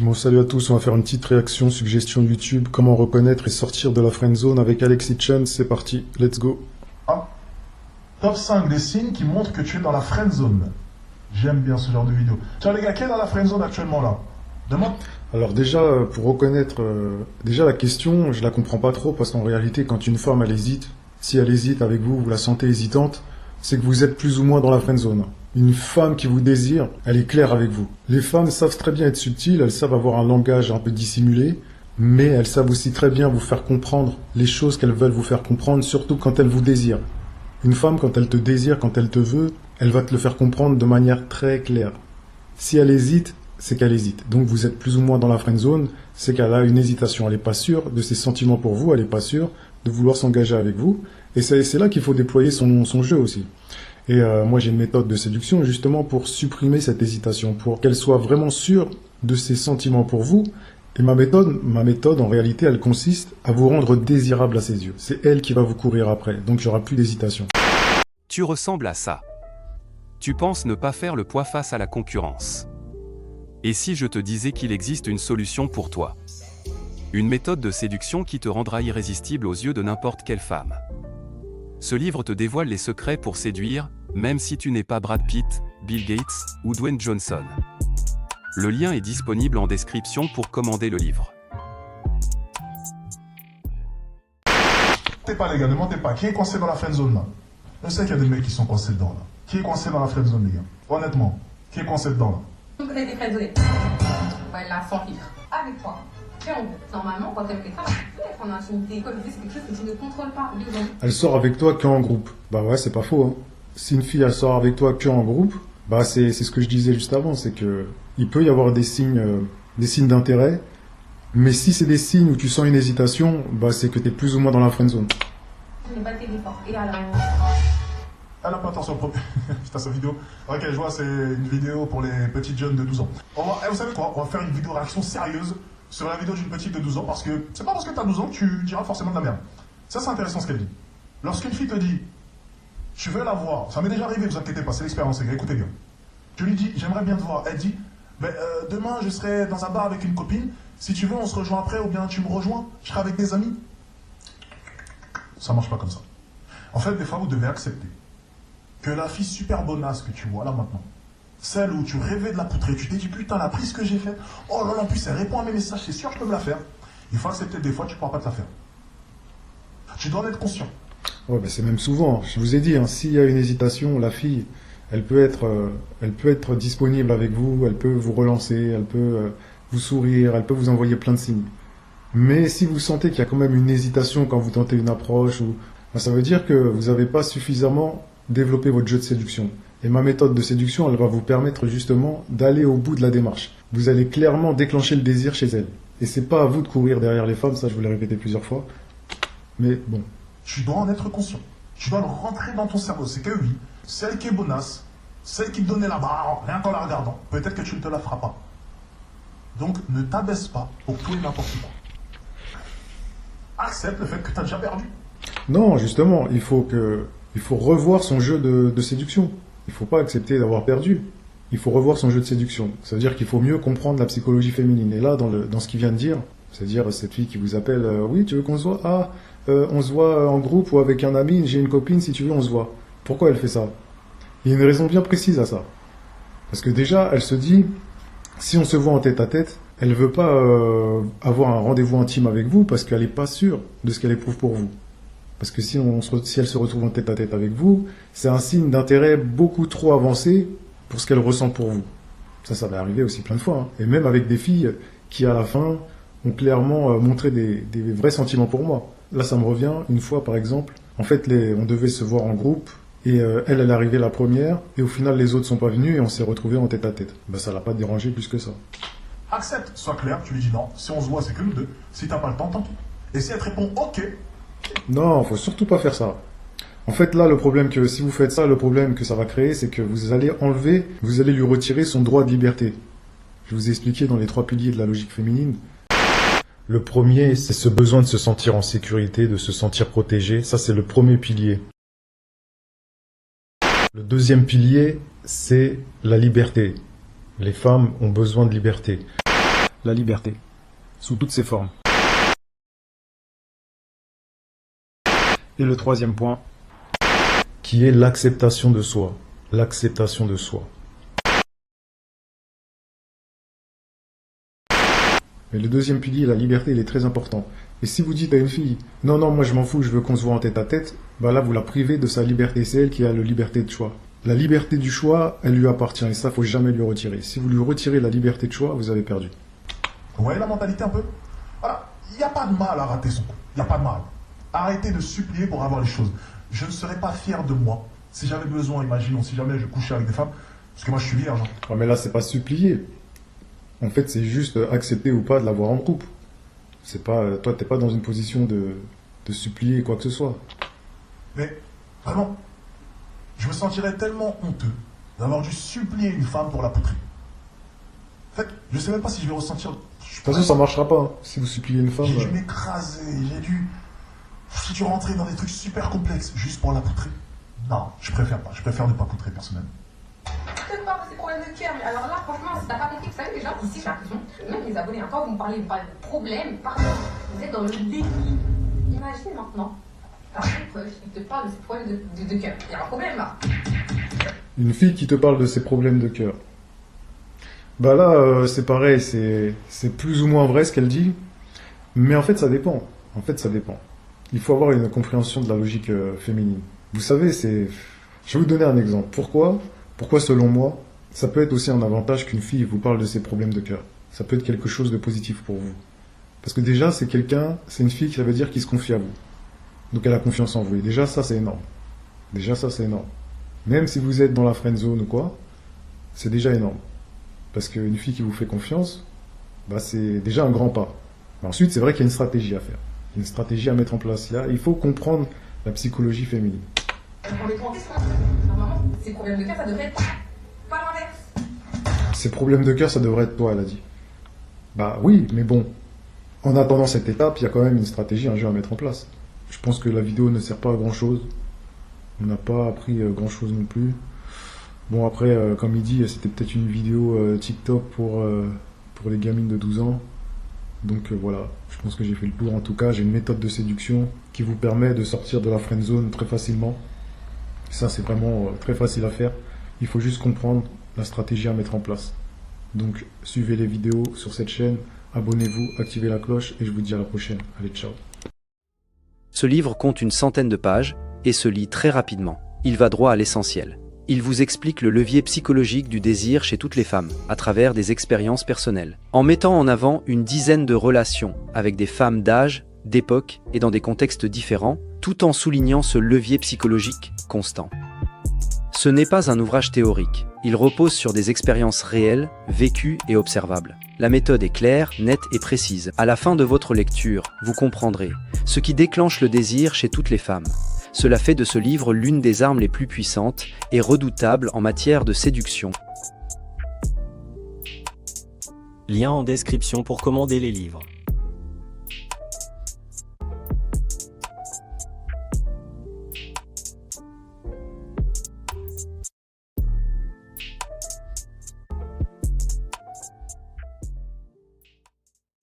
Bon, salut à tous, on va faire une petite réaction, suggestion YouTube, comment reconnaître et sortir de la friendzone avec Alexis Chen, c'est parti, let's go. Top 5 des signes qui montrent que tu es dans la friendzone. J'aime bien ce genre de vidéo. Tiens les gars, qui est dans la friendzone actuellement là? Demande. Alors déjà, pour reconnaître, déjà la question, je la comprends pas trop, parce qu'en réalité, quand une femme, elle hésite, si elle hésite avec vous, vous la sentez hésitante, c'est que vous êtes plus ou moins dans la friendzone. Une femme qui vous désire, elle est claire avec vous. Les femmes savent très bien être subtiles, elles savent avoir un langage un peu dissimulé, mais elles savent aussi très bien vous faire comprendre les choses qu'elles veulent vous faire comprendre, surtout quand elles vous désirent. Une femme, quand elle te désire, quand elle te veut, elle va te le faire comprendre de manière très claire. Si elle hésite, c'est qu'elle hésite. Donc vous êtes plus ou moins dans la friendzone, c'est qu'elle a une hésitation. Elle n'est pas sûre de ses sentiments pour vous, elle n'est pas sûre de vouloir s'engager avec vous. Et c'est là qu'il faut déployer son jeu aussi. Et moi j'ai une méthode de séduction justement pour supprimer cette hésitation, pour qu'elle soit vraiment sûre de ses sentiments pour vous. Et ma méthode en réalité elle consiste à vous rendre désirable à ses yeux. C'est elle qui va vous courir après, donc il n'y aura plus d'hésitation. Tu ressembles à ça. Tu penses ne pas faire le poids face à la concurrence. Et si je te disais qu'il existe une solution pour toi? Une méthode de séduction qui te rendra irrésistible aux yeux de n'importe quelle femme. Ce livre te dévoile les secrets pour séduire, même si tu n'es pas Brad Pitt, Bill Gates ou Dwayne Johnson. Le lien est disponible en description pour commander le livre. Mentez pas les gars, ne mentez pas. Qui est coincé dans la friendzone là? Je sais qu'il y a des mecs qui sont coincés dedans là. Qui est coincé dans la friendzone les gars? Honnêtement, qui est coincé dedans là? Donc, t'as été friendzonée. Voilà, sans filtre. Avec toi. Et on, normalement, quand t'aimes quelqu'un, tu peux être en intimité. Comme je dis, c'est quelque chose que tu ne contrôles pas. Elle sort avec toi qu'en groupe. Bah ouais, c'est pas faux. Hein. Si une fille elle sort avec toi qu'en groupe, bah c'est ce que je disais juste avant, c'est que il peut y avoir des signes d'intérêt, mais si c'est des signes où tu sens une hésitation, bah c'est que tu es plus ou moins dans la friendzone. Je n'ai pas été fort. Et alors Elle n'a pas attention au putain, cette vidéo. Ok, je vois, c'est une vidéo pour les petites jeunes de 12 ans. Vous savez quoi? On va faire une vidéo réaction sérieuse sur la vidéo d'une petite de 12 ans, parce que c'est pas parce que tu as 12 ans que tu diras forcément de la merde. Ça, c'est intéressant ce qu'elle dit. Lorsqu'une fille te dit, tu veux la voir, ça m'est déjà arrivé, vous inquiétez pas, c'est l'expérience, les gars, écoutez bien. Tu lui dis, j'aimerais bien te voir. Elle dit, demain, je serai dans un bar avec une copine. Si tu veux, on se rejoint après, ou bien tu me rejoins, je serai avec des amis. Ça marche pas comme ça. En fait, des fois, vous devez accepter que la fille super bonasse que tu vois là maintenant, celle où tu rêvais de la poutrer, tu t'es dit putain, la prise que j'ai faite, oh là là, en plus elle répond à mes messages, c'est sûr je peux me la faire. Il faut accepter des fois, tu ne pourras pas te la faire. Tu dois en être conscient. Ouais, bah c'est même souvent, je vous ai dit, hein, s'il y a une hésitation, la fille, elle peut être disponible avec vous, elle peut vous relancer, elle peut vous sourire, elle peut vous envoyer plein de signes. Mais si vous sentez qu'il y a quand même une hésitation quand vous tentez une approche, bah, ça veut dire que vous n'avez pas suffisamment développé votre jeu de séduction. Et ma méthode de séduction, elle va vous permettre justement d'aller au bout de la démarche. Vous allez clairement déclencher le désir chez elle. Et c'est pas à vous de courir derrière les femmes, ça je vous l'ai répété plusieurs fois. Mais bon. Tu dois en être conscient. Tu dois le rentrer dans ton cerveau. C'est que oui, celle qui est bonasse, celle qui te donnait la barre, rien qu'en la regardant, peut-être que tu ne te la feras pas. Donc ne t'abaisse pas pour tout et n'importe quoi. Accepte le fait que tu as déjà perdu. Non, justement, il faut revoir son jeu de séduction. Il ne faut pas accepter d'avoir perdu. Il faut revoir son jeu de séduction. Ça veut dire qu'il faut mieux comprendre la psychologie féminine. Et là, dans ce qu'il vient de dire, c'est-à-dire cette fille qui vous appelle, oui, tu veux qu'on se voit? Ah, on se voit en groupe ou avec un ami, j'ai une copine, si tu veux, on se voit. Pourquoi elle fait ça? Il y a une raison bien précise à ça. Parce que déjà, elle se dit, si on se voit en tête à tête, elle ne veut pas avoir un rendez-vous intime avec vous parce qu'elle n'est pas sûre de ce qu'elle éprouve pour vous. Parce que si elle se retrouve en tête à tête avec vous, c'est un signe d'intérêt beaucoup trop avancé pour ce qu'elle ressent pour vous. Ça va arriver aussi plein de fois. Hein. Et même avec des filles qui, à la fin, ont clairement montré des vrais sentiments pour moi. Là, ça me revient, une fois par exemple, en fait, on devait se voir en groupe, et elle est arrivée la première, et au final, les autres sont pas venus, et on s'est retrouvés en tête à tête. Ben, ça l'a pas dérangé plus que ça. Accepte, sois clair, tu lui dis non, si on se voit, c'est que nous deux. Si t'as pas le temps, tant pis. Et si elle te répond ok, non, faut surtout pas faire ça. En fait, là, si vous faites ça, le problème que ça va créer, c'est que vous allez lui retirer son droit de liberté. Je vous ai expliqué dans les 3 piliers de la logique féminine. Le premier, c'est ce besoin de se sentir en sécurité, de se sentir protégé. Ça, c'est le premier pilier. Le deuxième pilier, c'est la liberté. Les femmes ont besoin de liberté. la liberté, sous toutes ses formes. Et le troisième point, qui est l'acceptation de soi. L'acceptation de soi. Mais le deuxième pilier, la liberté, il est très important. Et si vous dites à une fille, non, non, moi je m'en fous, je veux qu'on se voit en tête à tête, bah là vous la privez de sa liberté. C'est elle qui a la liberté de choix. La liberté du choix, elle lui appartient et ça, faut jamais lui retirer. Si vous lui retirez la liberté de choix, vous avez perdu. Vous voyez la mentalité un peu? Voilà, il n'y a pas de mal à rater son coup. Il n'y a pas de mal. Arrêtez de supplier pour avoir les choses. Je ne serais pas fier de moi si j'avais besoin, imaginons, si jamais je couchais avec des femmes, parce que moi je suis vierge. Ouais, mais là, c'est pas supplier. En fait, c'est juste accepter ou pas de l'avoir en couple. C'est pas, toi, t'es pas dans une position de supplier quoi que ce soit. Mais vraiment, je me sentirais tellement honteux d'avoir dû supplier une femme pour la poutrer. En fait, je sais même pas si je vais ressentir. De toute façon, ça marchera pas. Hein. Si vous suppliez une femme. J'ai dû m'écraser, j'ai dû rentrer dans des trucs super complexes juste pour la poutrer. Non, je préfère pas. Je préfère ne pas poutrer personnellement. Peut-être pas ces problèmes de cœur, mais alors là, franchement, si t'as pas compris, vous savez, les gens ici, j'ai l'impression, même les abonnés, quand vous me parlez de problème, pardon, vous êtes dans le déni. Imagine maintenant, t'as un proche qui te parle de ses problèmes de cœur. Il y a un problème là. Une fille qui te parle de ses problèmes de cœur. Bah là, c'est pareil, c'est plus ou moins vrai ce qu'elle dit, mais en fait, ça dépend. En fait, ça dépend. Il faut avoir une compréhension de la logique féminine. Vous savez, je vais vous donner un exemple. Pourquoi, selon moi, ça peut être aussi un avantage qu'une fille vous parle de ses problèmes de cœur. Ça peut être quelque chose de positif pour vous. Parce que déjà, c'est une fille qui ça veut dire qui se confie à vous. Donc elle a confiance en vous. Et déjà, ça, c'est énorme. Même si vous êtes dans la friend zone ou quoi, c'est déjà énorme. Parce qu'une fille qui vous fait confiance, bah, c'est déjà un grand pas. Mais ensuite, c'est vrai qu'il y a une stratégie à faire. Il y a une stratégie à mettre en place. Il faut comprendre la psychologie féminine. Normalement, ces problèmes de cœur, ça devrait être pas l'inverse. Ces problèmes de cœur, ça devrait être toi, elle a dit. Bah oui, mais bon. En attendant cette étape, il y a quand même une stratégie, un jeu à mettre en place. Je pense que la vidéo ne sert pas à grand chose. On n'a pas appris grand chose non plus. Bon, après, comme il dit, c'était peut-être une vidéo TikTok pour les gamines de 12 ans. Donc voilà, je pense que j'ai fait le tour. En tout cas, j'ai une méthode de séduction qui vous permet de sortir de la friend zone très facilement. Ça, c'est vraiment très facile à faire. Il faut juste comprendre la stratégie à mettre en place. Donc, suivez les vidéos sur cette chaîne, abonnez-vous, activez la cloche et je vous dis à la prochaine. Allez, ciao. Ce livre compte une centaine de pages et se lit très rapidement. Il va droit à l'essentiel. Il vous explique le levier psychologique du désir chez toutes les femmes, à travers des expériences personnelles, en mettant en avant une dizaine de relations avec des femmes d'âge, d'époque et dans des contextes différents, tout en soulignant ce levier psychologique constant. Ce n'est pas un ouvrage théorique, il repose sur des expériences réelles, vécues et observables. La méthode est claire, nette et précise. À la fin de votre lecture, vous comprendrez ce qui déclenche le désir chez toutes les femmes. Cela fait de ce livre l'une des armes les plus puissantes et redoutables en matière de séduction. Lien en description pour commander les livres.